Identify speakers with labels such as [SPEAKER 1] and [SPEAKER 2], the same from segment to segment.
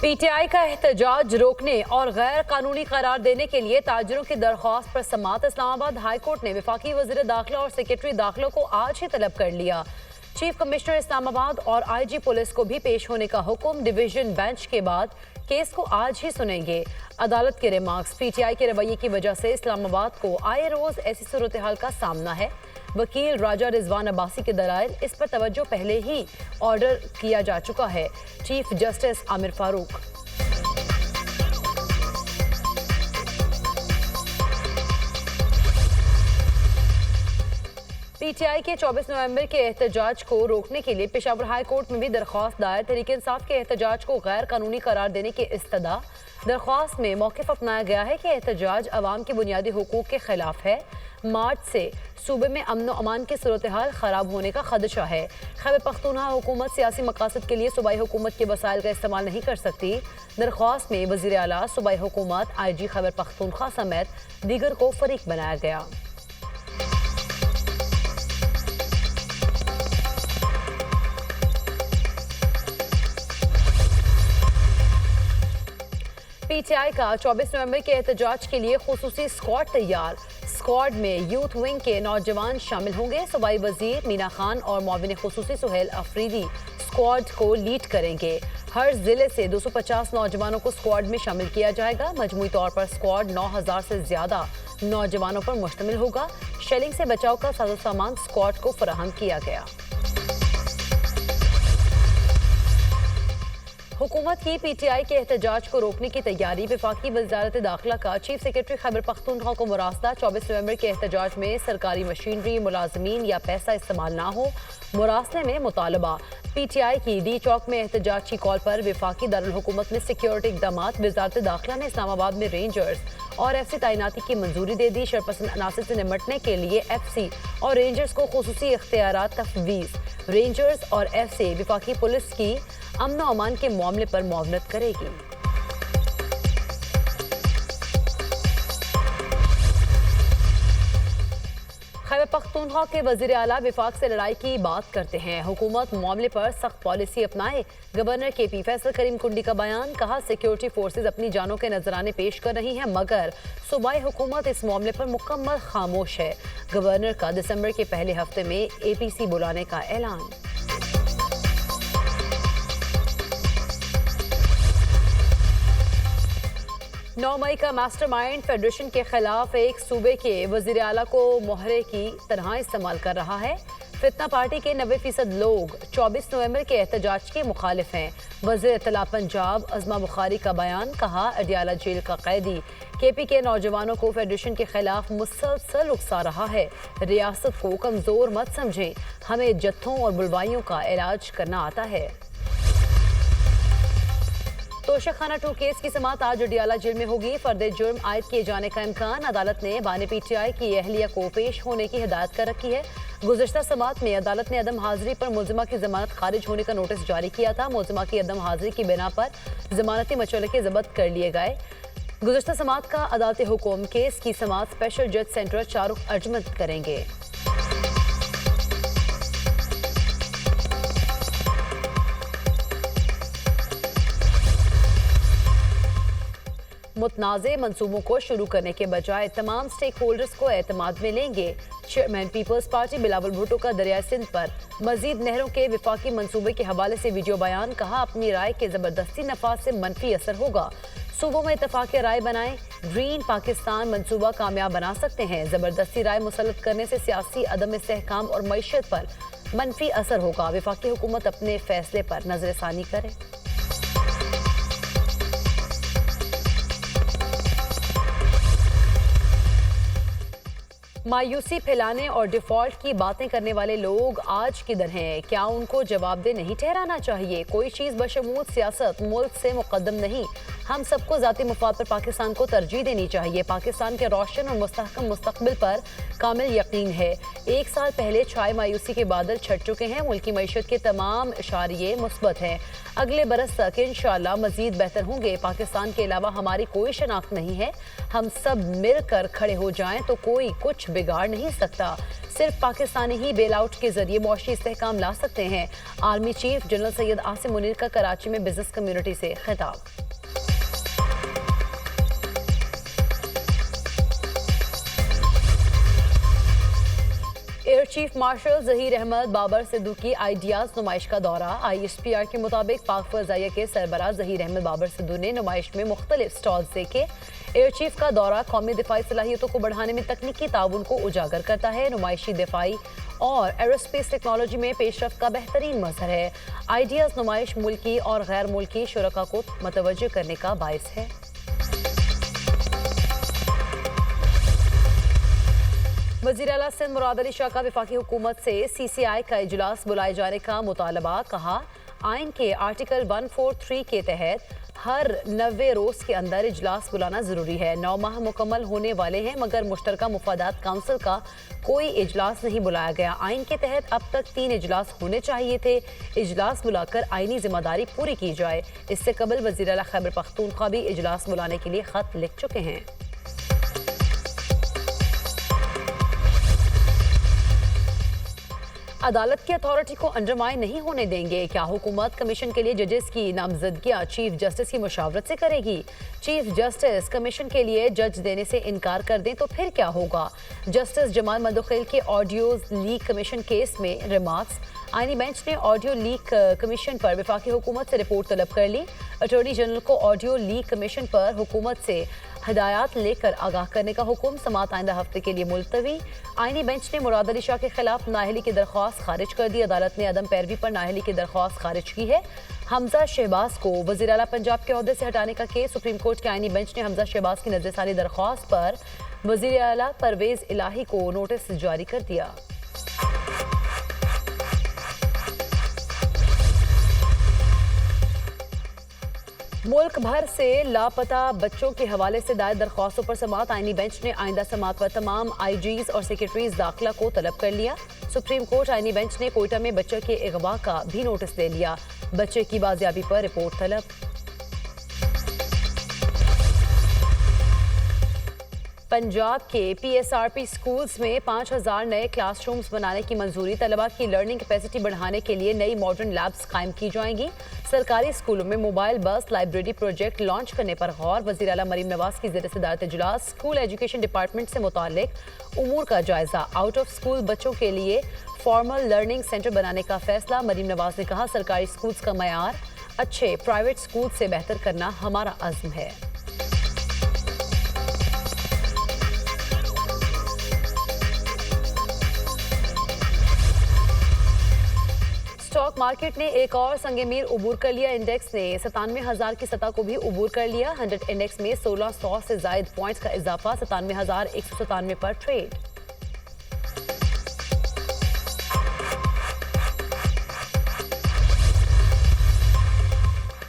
[SPEAKER 1] PTI का एहतजाज रोकने और गैर कानूनी करार देने के लिए ताजिरों की दरख्वास्त पर समाअत इस्लामाबाद हाई कोर्ट ने वफाकी वज़ीर दाखिला और सेक्रेटरी दाखिला को आज ही तलब कर लिया। चीफ कमिश्नर इस्लामाबाद और आईजी पुलिस को भी पेश होने का हुक्म। डिवीजन बेंच के बाद केस को आज ही सुनेंगे। अदालत के रिमार्क्स, पीटीआई के रवैये की वजह से इस्लामाबाद को आए रोज ऐसी सूरत हाल का सामना है। वकील राजा रिजवान अब्बासी के दलाइल, इस पर तवज्जो पहले ही ऑर्डर किया जा चुका है। Chief justice Aamir Farooq. PTI के 24 नवंबर के एहतजाज को रोकने के लिए पेशावर हाई कोर्ट में भी दरख्वास्त दायर। तहरीक इंसाफ के एहतजाज को गैर कानूनी करार देने की इस्तदा। दरख्वास्त में मौक़िफ़ अपनाया गया है कि एहतजाज अवाम के बुनियादी हुकूक के खिलाफ है। मार्च से सूबे में अमन व अमान की सूरत हाल ख़राब होने का खदशा है। खैबर पख्तूनख्वा हुकूमत सियासी मकासद के लिए सूबाई हुकूमत के वसाइल का इस्तेमाल नहीं कर सकती। दरख्वास्त में वज़ीर आला, सूबाई हुकूमत, IG खैबर पख्तूनख्वा समेत दीगर को फरीक बनाया गया। पीटीआई का 24 नवंबर के एहतजाज के लिए खुसूसी स्क्वाड तैयार। स्क्वाड में यूथ विंग के नौजवान शामिल होंगे। सूबाई वजीर मीना खान और मुआविन खुसूसी सुहेल अफरीदी स्क्वाड को लीड करेंगे। हर जिले से 250 नौजवानों को स्क्वाड में शामिल किया जाएगा। मजमूई तौर पर स्क्वाड 9000 से ज्यादा नौजवानों पर मुश्तमिल होगा। शेलिंग से बचाव का साजो सामान स्क्वाड को फराहम किया गया। हुकूमत की पीटीआई के एहतजाज को रोकने की तैयारी। वफाकी वज़ारत दाखिला का चीफ सेक्रेटरी खैबर पख्तूनख्वा को मुरासला। 24 नवंबर के एहतजाज में सरकारी मशीनरी, मुलाजमीन या पैसा इस्तेमाल ना हो। मुरासले में मुतालबा। पीटीआई की डी चौक में एहतजाज की कॉल पर वफाकी दारुल हुकूमत में सिक्योरिटी इक़दामात। वज़ारत दाखिला ने इस्लामाबाद में रेंजर्स और FC तैनाती की मंजूरी दे दी। शरपसंद अनासर से निमटने के लिए FC और रेंजर्स को खुसूसी इख्तियारात तफवीज़। रेंजर्स और FC वफाकी पुलिस की अमन व अमान के मामले पर मुआवनत करेगी। खैबर पख्तूनख्वा के वज़ीर आला विफाक से लड़ाई की बात करते हैं। हुकूमत मामले पर सख्त पॉलिसी अपनाए। गवर्नर KP फैसल करीम कुंडी का बयान। कहा, सिक्योरिटी फोर्सेज अपनी जानों के नजराने पेश कर रही हैं, मगर सूबाई हुकूमत इस मामले पर मुकम्मल खामोश है। गवर्नर का दिसंबर के पहले हफ्ते में APC बुलाने का ऐलान। 9 मई का मास्टरमाइंड फेडरेशन के खिलाफ एक सूबे के वजीर आला को मोहरे की तरह इस्तेमाल कर रहा है। फितना पार्टी के 90% लोग 24 नवंबर के एहतजाज के मुखालिफ हैं। वज़ीर इत्तला पंजाब अज़मा बुखारी का बयान। कहा, अडियाला जेल का कैदी KP के नौजवानों को फेडरेशन के खिलाफ मुसलसल उकसा रहा है। रियासत को कमजोर मत समझें, हमें जत्थों और बुलवाइयों का इलाज करना आता है। तोशाखाना 2 केस की समाअत आज अडियाला जेल में होगी। फर्द जुर्म आयद किए जाने का इम्कान। अदालत ने बानी पीटीआई की अहलिया को पेश होने की हिदायत कर रखी है। गुज़श्ता समाअत में अदालत ने अदम हाजिरी पर मुल्जिमा की जमानत खारिज होने का नोटिस जारी किया था। मुल्जिमा की अदम हाजिरी की बिना पर जमानती मचलके जब्त कर लिए गए। गुज़श्ता समाअत का अदालती हुक्म। केस की समाअत स्पेशल जज सेंटर चारुख अर्जमंद करेंगे। मुतनाज़े मंसूबों को शुरू करने के बजाय तमाम स्टेक होल्डर्स को एतमाद में लेंगे। Chairman people's party Bilawal Bhutto का दरिया सिंध पर मजीद नहरों के विफाकी मंसूबे के हवाले से वीडियो बयान। कहा, अपनी राय के जबरदस्ती नफाज से मनफी असर होगा। सूबों में इत्तफाक़ राय बनाएं। ग्रीन पाकिस्तान मंसूबा कामयाब बना सकते हैं। जबरदस्ती राय मुसल्लत करने से सियासी अदम इस्तेहकाम और मईशत पर मनफी असर होगा। विफाकी हुकूमत अपने फैसले पर नजरसानी करे। मायूसी फैलाने और डिफॉल्ट की बातें करने वाले लोग आज किधर हैं? क्या उनको जवाबदेह नहीं ठहराना चाहिए? कोई चीज़ बशमूल सियासत मुल्क से मुकद्दम नहीं। हम सबको ज़ाती मुफाद पर पाकिस्तान को तरजीह देनी चाहिए। पाकिस्तान के रोशन और मुस्तहकम मुस्तकबिल पर कामिल यकीन है। 1 साल पहले छाए मायूसी के बादल छट चुके हैं। मुल्क की मईशत के तमाम इशारे मुस्बत हैं। अगले बरस तक इंशाअल्लाह मजीद बेहतर होंगे। पाकिस्तान के अलावा हमारी कोई शनाख्त नहीं है। हम सब मिलकर खड़े हो जाएं तो कोई कुछ बिगाड़ नहीं सकता। सिर्फ पाकिस्तानी ही बेल आउट के जरिए मुआशी इस्तेहकाम ला सकते हैं। Army chief general Syed Asim Munir का कराची में बिजनेस कम्युनिटी से खिताब। Air chief marshal Zaheer Ahmed Babar Sidhu की आइडियाज नुमाइश का दौरा। ISPR के मुताबिक पाक फजाइया के सरबराह जहीर अहमद बाबर सिद्दू ने नुमाइश में मुख्तलिफ स्टॉल्स देखे। एयर चीफ का दौरा कौमी दिफाई सलाहियतों को बढ़ाने में तकनीकी ताउन को उजागर करता है। नुमाइशी दिफाई और एरोस्पेस टेक्नोलॉजी में पेशरफ्त का बेहतरीन मजहर है। आइडियाज नुमाइश मुल्की और गैर मुल्की शुरका को मतवज्जह करने का बायस है। वज़ीर आला सिंध मुराद अली शाह का वफाकी हुकूमत से CCI का इजलास बुलाए जाने का मुतालबा। कहा, आइन के आर्टिकल 143 के तहत हर 90 रोज के अंदर इजलास बुलाना जरूरी है। 9 माह मुकम्मल होने वाले हैं मगर मुश्तरका मुफादात काउंसिल का कोई इजलास नहीं बुलाया गया। आइन के तहत अब तक 3 इजलास होने चाहिए थे। इजलास बुलाकर आइनी जिम्मेदारी पूरी की जाए। इससे कबल वज़ीर आला खैबर पख्तूनख्वा भी इजलास बुलाने के लिए खत लिख चुके हैं। अदालत की अथॉरिटी को अंडरमाइन नहीं होने देंगे। क्या हुकूमत कमीशन के लिए जजेस की नामजदगियां चीफ जस्टिस की मुशावरत से करेगी? चीफ जस्टिस कमीशन के लिए जज देने से इनकार कर दें तो फिर क्या होगा? जस्टिस जमाल मंदोखेल के ऑडियो लीक कमीशन केस में रिमार्क्स। आईनी बेंच ने ऑडियो लीक कमीशन पर वफाकी हुकूमत से रिपोर्ट तलब कर ली। अटॉर्नी जनरल को ऑडियो लीक कमीशन पर हुकूमत से हिदायत लेकर आगाह करने का हुक्म। समाअत आइंदा हफ्ते के लिए मुलतवी। आईनी बेंच ने मुराद अली शाह के खिलाफ नाअहली की दरख्वास्त खारिज कर दी। अदालत ने अदम पैरवी पर नाअहली की दरख्वास्त खारिज की है। हमजा शहबाज को वज़ीर आला पंजाब के ओहदे से हटाने का केस। सुप्रीम कोर्ट के आईनी बेंच ने हमजा शहबाज की नज़रसानी दरख्वास्त पर वज़ीर आला परवेज इलाही को नोटिस जारी कर दिया। मुल्क भर से लापता बच्चों के हवाले से दायर दरख्वास्तों पर समाअत आईनी बेंच ने आइंदा समाअत पर तमाम IGs और सेक्रेटरीज दाखिला को तलब कर लिया। सुप्रीम कोर्ट आईनी बेंच ने कोयटा में बच्चे के अगवा का भी नोटिस दे लिया। बच्चे की बाजियाबी पर रिपोर्ट तलब। पंजाब के PSRP स्कूल्स में 5000 नए क्लासरूम्स बनाने की मंजूरी। तलबा की लर्निंग कैपेसिटी बढ़ाने के लिए नई मॉडर्न लैब्स कायम की जाएंगी। सरकारी स्कूलों में मोबाइल बस लाइब्रेरी प्रोजेक्ट लॉन्च करने पर गौर। वज़ीर आला मरीम नवाज की ज़ेर सदारत इजलास। स्कूल एजुकेशन डिपार्टमेंट से मुताल्लिक उमूर का जायजा। आउट ऑफ स्कूल बच्चों के लिए फॉर्मल लर्निंग सेंटर बनाने का फैसला। मरीम नवाज ने कहा, सरकारी स्कूल्स का मयार अच्छे प्राइवेट स्कूल से बेहतर करना हमारा अज़्म है। स्टॉक मार्केट ने एक और संगमीर उबूर कर लिया। इंडेक्स ने 97,000 की सतह को भी उबूर कर लिया। 100 इंडेक्स में 1600 से जायद पॉइंट्स का इजाफा। 97,197 पर ट्रेड।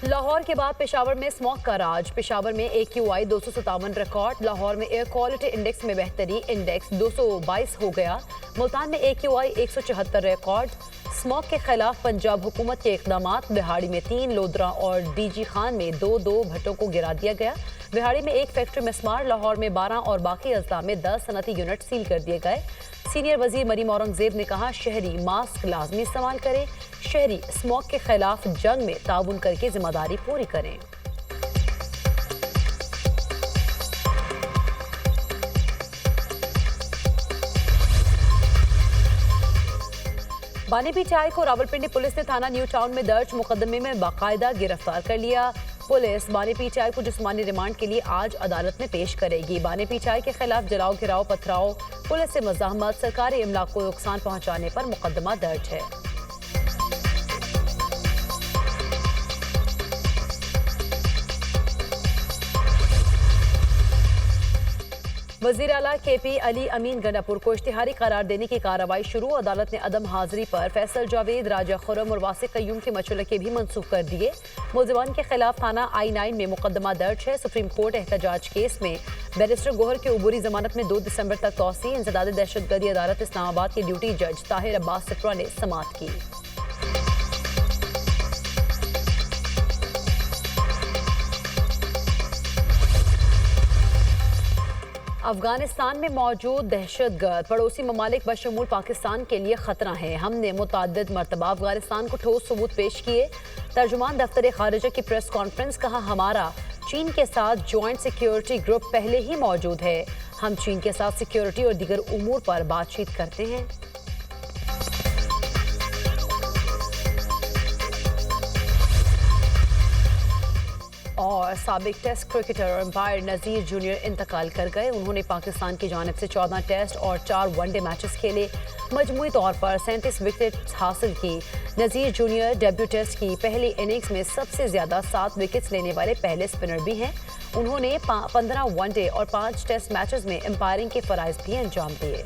[SPEAKER 1] लाहौर के बाद पेशावर में स्मॉग का राज। पेशावर में AQI 257 रिकॉर्ड। लाहौर में एयर क्वालिटी इंडेक्स में बेहतरी। इंडेक्स 222 हो गया। मुल्तान में AQI 174 रिकॉर्ड। स्मॉग के खिलाफ पंजाब हुकूमत के इकदामात। बिहाड़ी में 3, लोधरा और DG खान में 2 भट्टों को गिरा दिया गया। बिहाड़ी में 1 फैक्ट्री मिसमार। लाहौर में 12 और बाकी अजला में 10 सनती यूनिट सील कर दिए गए। सीनियर वजीर मरीम औरंगजेब ने कहा, शहरी मास्क लाजमी इस्तेमाल करें। शहरी स्मॉग के खिलाफ जंग में ताउन करके जिम्मेदारी पूरी करें। बानी पीटीआई को रावलपिंडी पुलिस ने थाना न्यू टाउन में दर्ज मुकदमे में बाकायदा गिरफ्तार कर लिया। पुलिस बानी पीटीआई को जिस्मानी रिमांड के लिए आज अदालत में पेश करेगी। बानी पीटीआई के खिलाफ जलाओ गिराओ पथराव, पुलिस से मज़ाहमत, सरकारी इमलाक को नुकसान पहुंचाने पर मुकदमा दर्ज है। वजीर आला KP अली अमीन गंडापुर को इश्तिहारी करार देने की कार्रवाई शुरू। अदालत ने अदम हाजिरी पर फैसल जावेद, राजा खुर्रम और वासिक कयूम के मचलके भी मनसूख कर दिए। मुलजिमान के खिलाफ थाना I9 में मुकदमा दर्ज है। सुप्रीम कोर्ट एहतजाज केस में बैरिस्टर गोहर की उबूरी जमानत में 2 दिसंबर तक तौसी। इंसदाद दहशतगर्दी अदालत इस्लामाबाद के ड्यूटी जज ताहिर अब्बास सिप्रा ने समाअत की। अफगानिस्तान में मौजूद दहशतगर्द पड़ोसी ममालिक बशमूल पाकिस्तान के लिए खतरा है। हमने मुतअद्दिद मरतबा अफगानिस्तान को ठोस सबूत पेश किए। तर्जुमान दफ्तर खारिजा की प्रेस कॉन्फ्रेंस, कहा हमारा चीन के साथ जॉइंट सिक्योरिटी ग्रुप पहले ही मौजूद है। हम चीन के साथ सिक्योरिटी और दीगर उमूर पर बातचीत करते हैं। और साबिक टेस्ट क्रिकेटर और अंपायर नज़ीर जूनियर इंतकाल कर गए। उन्होंने पाकिस्तान की जानिब से 14 टेस्ट और 4 वनडे मैचेस खेले। मजमूई तौर पर 37 विकेट हासिल की। नज़ीर जूनियर डेब्यू टेस्ट की पहली इनिंग्स में सबसे ज्यादा 7 विकेट्स लेने वाले पहले स्पिनर भी हैं। उन्होंने 15 वनडे और 5 टेस्ट मैचेस में अंपायरिंग के फराइज भी अंजाम दिए।